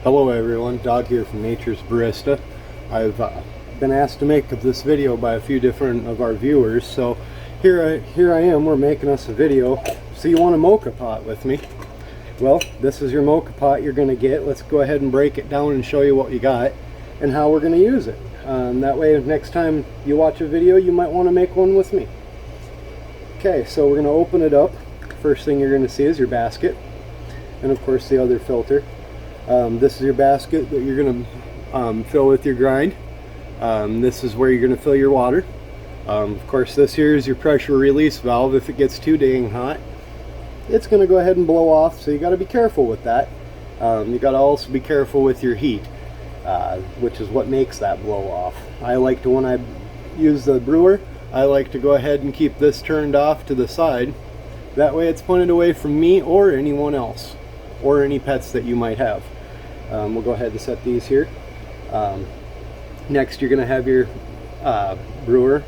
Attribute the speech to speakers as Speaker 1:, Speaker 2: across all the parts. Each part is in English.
Speaker 1: Hello everyone, Doug here from Nature's Barista. I've been asked to make this video by a few different of our viewers, so here I am, we're making us a video. So you want a mocha pot with me? Well, this is your mocha pot you're going to get. Let's go ahead and break it down and show you what you got and how we're going to use it. That way next time you watch a video you might want to make one with me. Okay, so we're going to open it up. First thing you're going to see is your basket and of course the other filter. This is your basket that you're going to fill with your grind. This is where you're going to fill your water. Of course, this here is your pressure release valve. If it gets too dang hot, it's going to go ahead and blow off, so you got to be careful with that. You got to also be careful with your heat, which is what makes that blow off. I like to, when I use the brewer, I like to go ahead and keep this turned off to the side. That way it's pointed away from me or anyone else, or any pets that you might have. We'll go ahead and set these here. Next you're going to have your brewer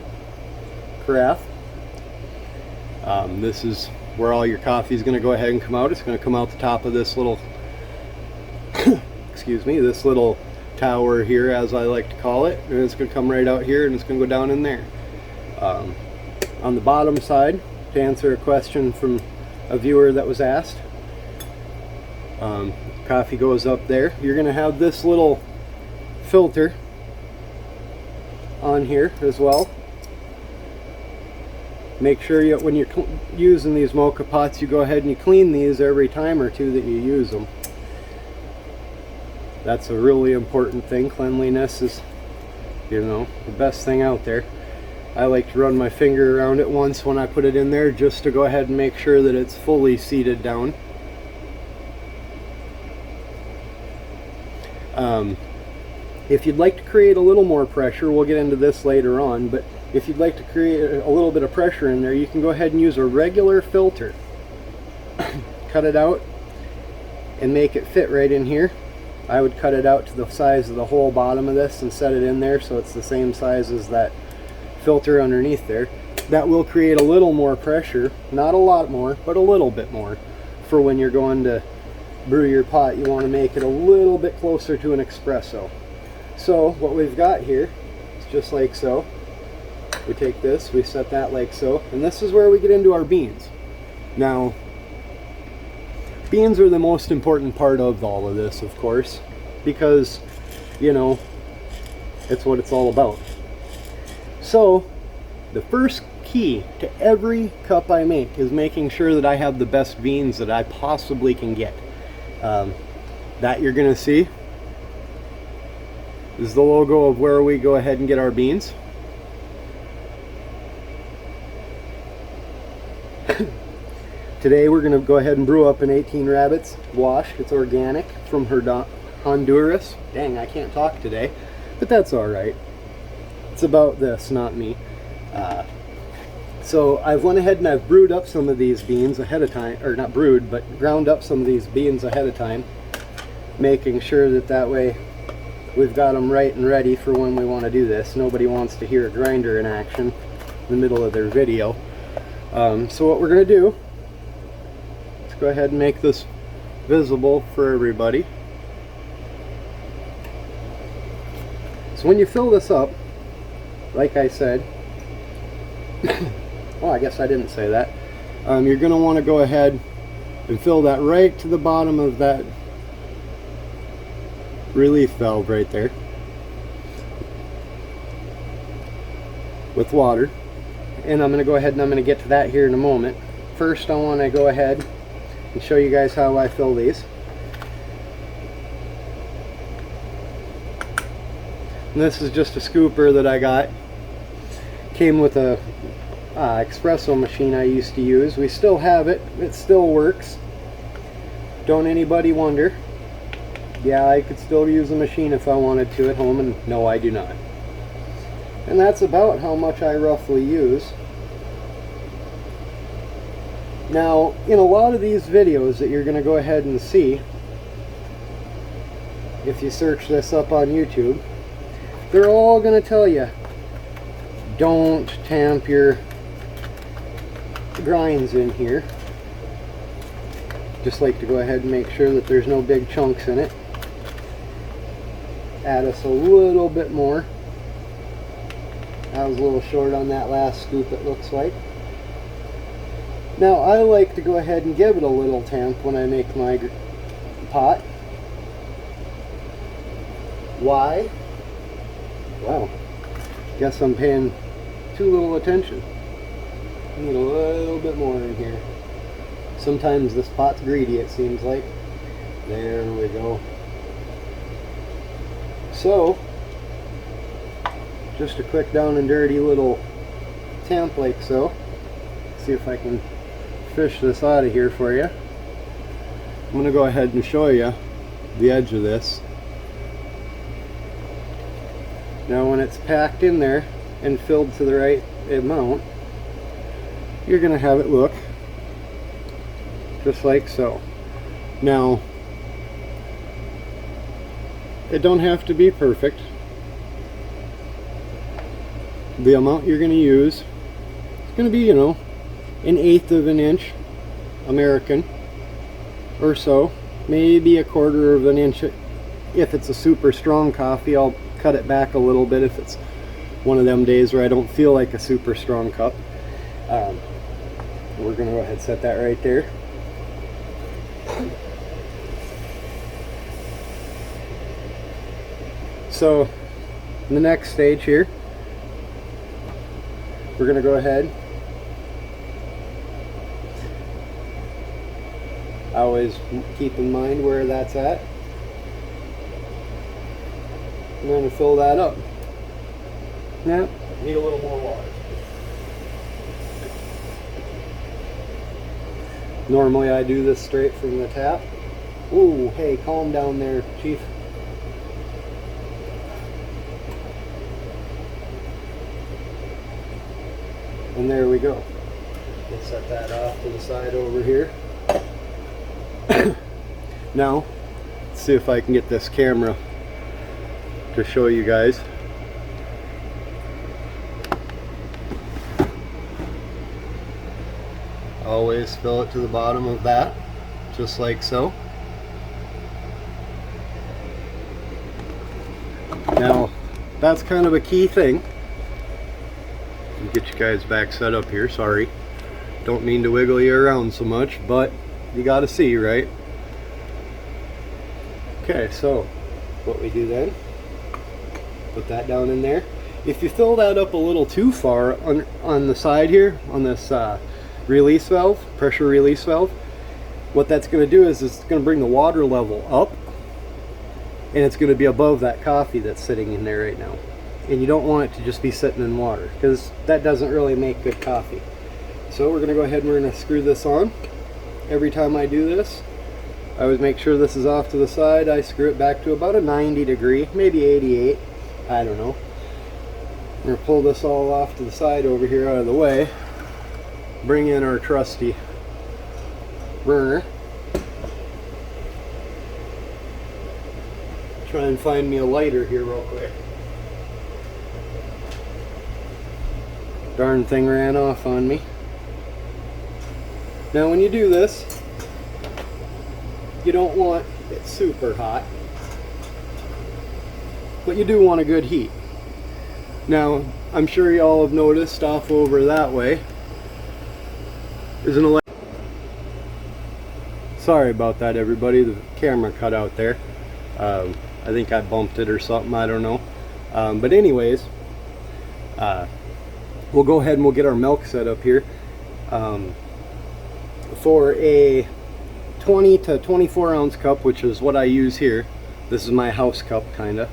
Speaker 1: carafe. This is where all your coffee is going to go ahead and come out. It's going to come out the top of this little excuse me, this little tower here, as I like to call it, and it's going to come right out here and it's going to go down in there. On the bottom side, to answer a question from a viewer that was asked, coffee goes up there. You're going to have this little filter on here as well. Make sure when you're using these mocha pots, you go ahead and you clean these every time or two that you use them. That's a really important thing. Cleanliness is, you know, the best thing out there. I like to run my finger around it once when I put it in there, just to go ahead and make sure that it's fully seated down. If you'd like to create a little more pressure, we'll get into this later on, but if you'd like to create a little bit of pressure in there, you can go ahead and use a regular filter. Cut it out and make it fit right in here. I would cut it out to the size of the whole bottom of this and set it in there so it's the same size as that filter underneath there. That will create a little more pressure, not a lot more, but a little bit more, for when you're going to brew your pot. You want to make it a little bit closer to an espresso. So what we've got here is just like so. We take this, we set that like so, and this is where we get into our beans. Now, beans are the most important part of all of this, of course, because, you know, it's what it's all about. So the first key to every cup I make is making sure that I have the best beans that I possibly can get. That you're going to see is the logo of where we go ahead and get our beans. Today we're going to go ahead and brew up an 18 Rabbits wash. It's organic from Honduras. Dang, I can't talk today, but that's alright. It's about this, not me. So I've went ahead and I've brewed up some of these beans ahead of time, or not brewed, but ground up some of these beans ahead of time, making sure that way we've got them right and ready for when we want to do this. Nobody wants to hear a grinder in action in the middle of their video. So what we're going to do, let's go ahead and make this visible for everybody. So when you fill this up, like I said, well, I guess I didn't say that. You're going to want to go ahead and fill that right to the bottom of that relief valve right there with water. And I'm going to go ahead and I'm going to get to that here in a moment. First, I want to go ahead and show you guys how I fill these. And this is just a scooper that I got. Came with a espresso machine I used to use. We still have it. It still works. Don't anybody wonder. Yeah, I could still use a machine if I wanted to at home, and no, I do not. And that's about how much I roughly use. Now, in a lot of these videos that you're going to go ahead and see, if you search this up on YouTube, they're all going to tell you, don't tamp your grinds in here. Just like to go ahead and make sure that there's no big chunks in it. add us a little bit more. I was a little short on that last scoop, it looks like. Now I like to go ahead and give it a little temp when I make my pot. Why? Well, guess I'm paying too little attention. I need a little bit more in here. Sometimes this pot's greedy, it seems like. There we go. So, just a quick down and dirty little temp like so. See if I can fish this out of here for you. I'm going to go ahead and show you the edge of this. Now when it's packed in there and filled to the right amount, you're going to have it look just like so. Now, it don't have to be perfect. The amount you're going to use is going to be, you know, 1/8 of an inch American or so, maybe 1/4 of an inch. If it's a super strong coffee, I'll cut it back a little bit if it's one of them days where I don't feel like a super strong cup. We're going to go ahead and set that right there. So in the next stage here, we're going to go ahead. Always keep in mind where that's at. I'm going to fill that up. Now, need a little more water. Normally I do this straight from the tap. Ooh, hey, calm down there, Chief. And there we go. Let's set that off to the side over here. Now, let's see if I can get this camera to show you guys. Always fill it to the bottom of that, just like so. Now, that's kind of a key thing. Get you guys back set up here, sorry. Don't mean to wiggle you around so much, but you gotta see, right? Okay, so what we do then, put that down in there. If you fill that up a little too far on the side here, on this release valve, pressure release valve, what that's going to do is it's going to bring the water level up, and it's going to be above that coffee that's sitting in there right now. And you don't want it to just be sitting in water, because that doesn't really make good coffee. So we're going to go ahead and we're going to screw this on. Every time I do this, I always make sure this is off to the side. I screw it back to about a 90 degree, maybe 88, I don't know. We're going to pull this all off to the side over here out of the way. Bring in our trusty burner. Try and find me a lighter here real quick. Darn thing ran off on me. Now when you do this, you don't want it super hot, but you do want a good heat. Now I'm sure y'all have noticed off over that way there's an electric. Sorry about that, everybody. The camera cut out there. I think I bumped it or something, I don't know. But anyways, we'll go ahead and we'll get our milk set up here. For a 20 to 24 ounce cup, which is what I use here. This is my house cup, kinda.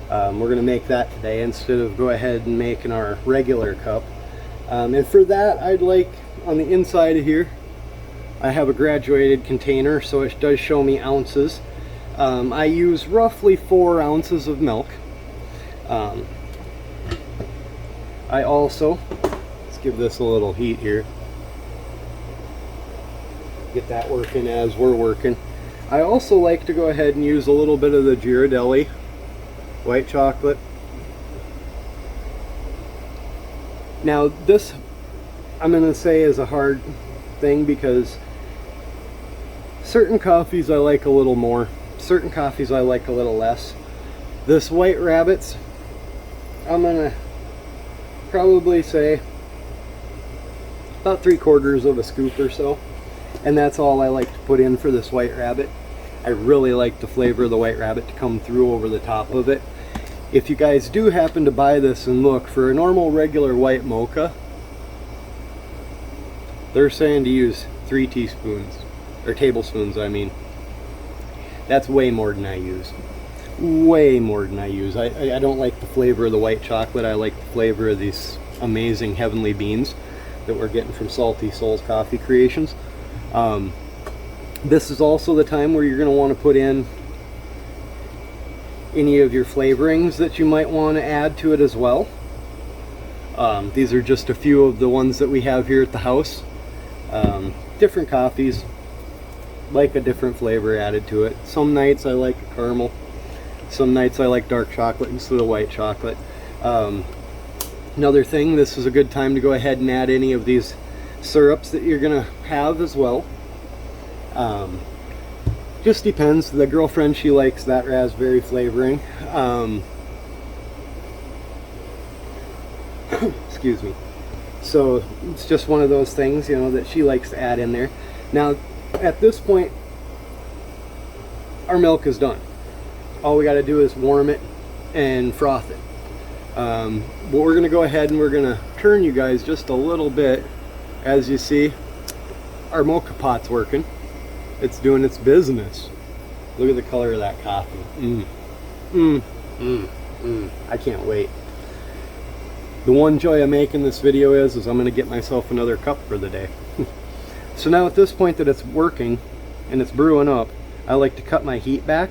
Speaker 1: We're gonna make that today instead of go ahead and making our regular cup. And for that, I'd like on the inside of here, I have a graduated container, so it does show me ounces. I use roughly 4 ounces of milk. I also, let's give this a little heat here. Get that working as we're working. I also like to go ahead and use a little bit of the Ghirardelli white chocolate. Now this, I'm going to say, is a hard thing because certain coffees I like a little more, certain coffees I like a little less. This White Rabbit's, I'm gonna probably say about 3/4 of a scoop or so, and that's all I like to put in for this White Rabbit. I really like the flavor of the White Rabbit to come through over the top of it. If you guys do happen to buy this and look for a normal regular white mocha, they're saying to use 3 teaspoons, or tablespoons I mean. That's way more than I use. Way more than I use. I don't like the flavor of the white chocolate. I like the flavor of these amazing heavenly beans that we're getting from Salty Souls Coffee Creations. This is also the time where you're going to want to put in any of your flavorings that you might want to add to it as well. These are just a few of the ones that we have here at the house. Different coffees, like a different flavor added to it. Some nights I like a caramel. Some nights I like dark chocolate instead of white chocolate. Another thing, this is a good time to go ahead and add any of these syrups that you're going to have as well. Just depends. The girlfriend, she likes that raspberry flavoring. Excuse me. So it's just one of those things, you know, that she likes to add in there. Now, at this point, our milk is done. All we got to do is warm it and froth it. But we're going to go ahead and we're going to turn you guys just a little bit. As you see, our mocha pot's working. It's doing its business. Look at the color of that coffee. I can't wait. The one joy of making this video is I'm going to get myself another cup for the day. So now at this point that it's working and it's brewing up, I like to cut my heat back.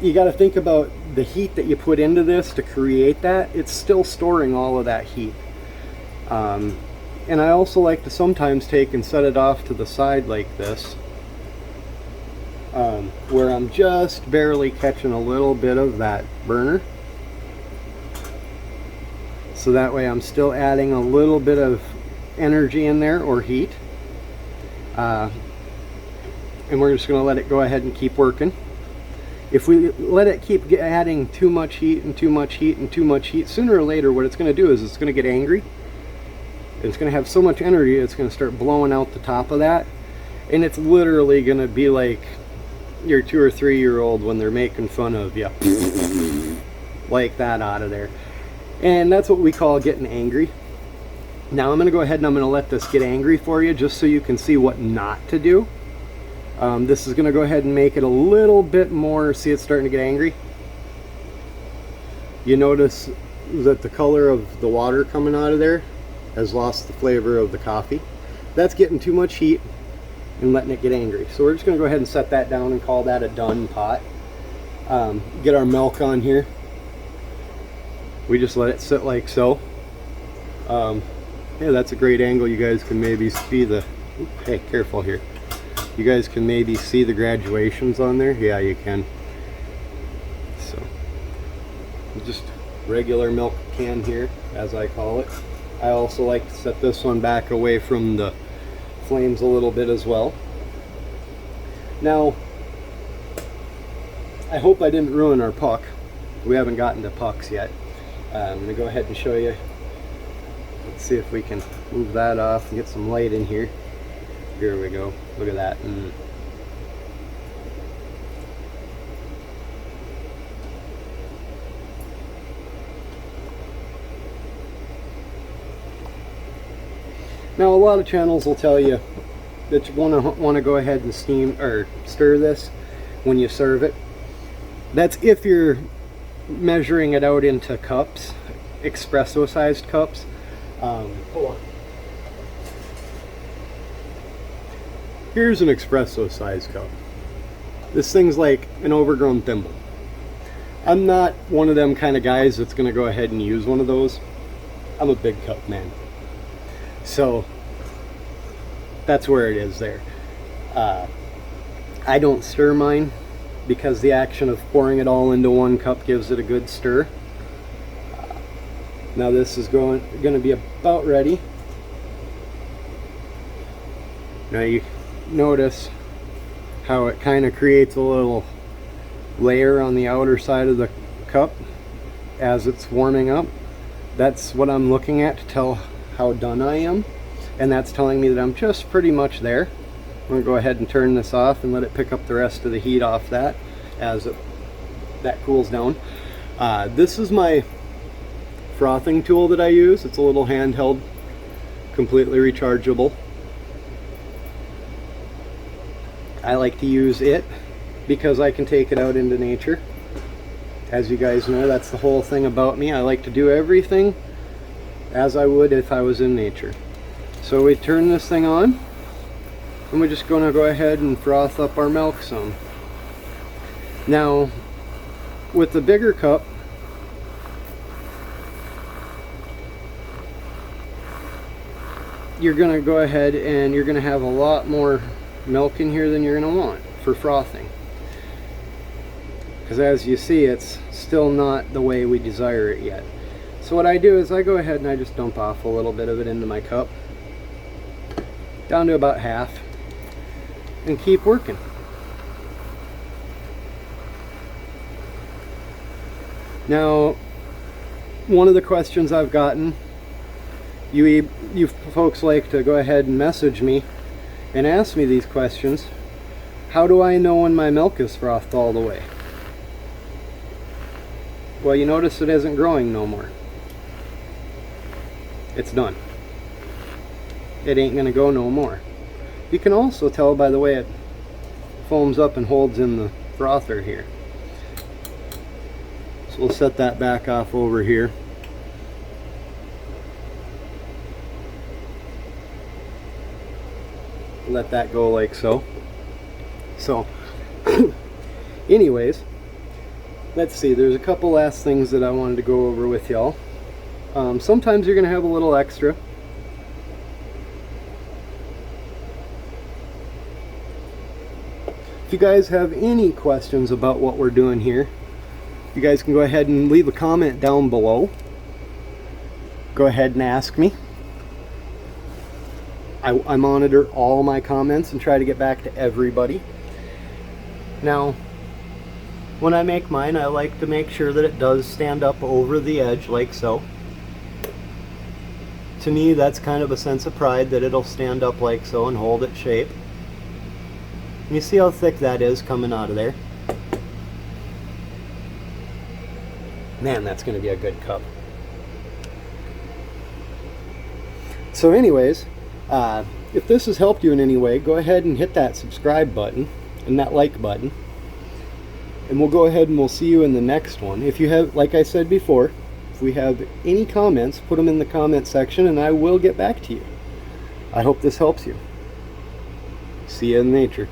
Speaker 1: You got to think about the heat that you put into this to create that. It's still storing all of that heat. And I also like to sometimes take and set it off to the side like this, where I'm just barely catching a little bit of that burner. So that way I'm still adding a little bit of energy in there, or heat. And we're just going to let it go ahead and keep working. If we let it keep adding too much heat and too much heat and too much heat, sooner or later what it's going to do is it's going to get angry. It's going to have so much energy it's going to start blowing out the top of that, and it's literally going to be like your 2 or 3 year old when they're making fun of you. Like that out of there. And that's what we call getting angry. Now I'm going to go ahead and I'm going to let this get angry for you just so you can see what not to do. This is going to go ahead and make it a little bit more. See, it's starting to get angry. You notice that the color of the water coming out of there has lost the flavor of the coffee. That's getting too much heat and letting it get angry. So we're just going to go ahead and set that down and call that a done pot. Get our milk on here. We just let it sit like so. Yeah, that's a great angle. You guys can maybe see the, hey, careful here. You guys can maybe see the graduations on there. Yeah, you can. So just regular milk can here, as I call it. I also like to set this one back away from the flames a little bit as well. Now, I hope I didn't ruin our puck. We haven't gotten to pucks yet. I'm going to go ahead and show you. Let's see if we can move that off and get some light in here. Here we go. Look at that. Now a lot of channels will tell you that you want to go ahead and steam or stir this when you serve it. That's if you're measuring it out into cups, espresso sized cups. Hold on. Here's an espresso sized cup. This thing's like an overgrown thimble. I'm not one of them kind of guys that's going to go ahead and use one of those. I'm a big cup man. So that's where it is there. I don't stir mine because the action of pouring it all into one cup gives it a good stir. Now this is going to be about ready. Now you notice how it kind of creates a little layer on the outer side of the cup as it's warming up. That's what I'm looking at to tell how done I am, and that's telling me that I'm just pretty much there. I'm going to go ahead and turn this off and let it pick up the rest of the heat off that as that cools down. This is my frothing tool that I use. It's a little handheld, completely rechargeable. I like to use it because I can take it out into nature. As you guys know, that's the whole thing about me. I like to do everything as I would if I was in nature. So we turn this thing on, and we're just going to go ahead and froth up our milk some. Now, with the bigger cup, you're going to go ahead and you're going to have a lot more milk in here than you're going to want for frothing. Because as you see, it's still not the way we desire it yet. So what I do is I go ahead and I just dump off a little bit of it into my cup, down to about half, and keep working. Now, one of the questions I've gotten, you folks like to go ahead and message me and ask me these questions. How do I know when my milk is frothed all the way? Well, you notice it isn't growing no more. It's done. It ain't gonna go no more. You can also tell by the way it foams up and holds in the frother here. So we'll set that back off over here. Let that go like so. So anyways, let's see, there's a couple last things that I wanted to go over with y'all. Sometimes you're going to have a little extra. If you guys have any questions about what we're doing here, you guys can go ahead and leave a comment down below. Go ahead and ask me. I monitor all my comments and try to get back to everybody. Now, when I make mine, I like to make sure that it does stand up over the edge like so. To me, that's kind of a sense of pride that it'll stand up like so and hold its shape. And you see how thick that is coming out of there? Man, that's going to be a good cup. So anyways, if this has helped you in any way, go ahead and hit that subscribe button and that like button. And we'll go ahead and we'll see you in the next one. If you have, like I said before, if we have any comments, put them in the comment section and I will get back to you. I hope this helps you. See you in nature.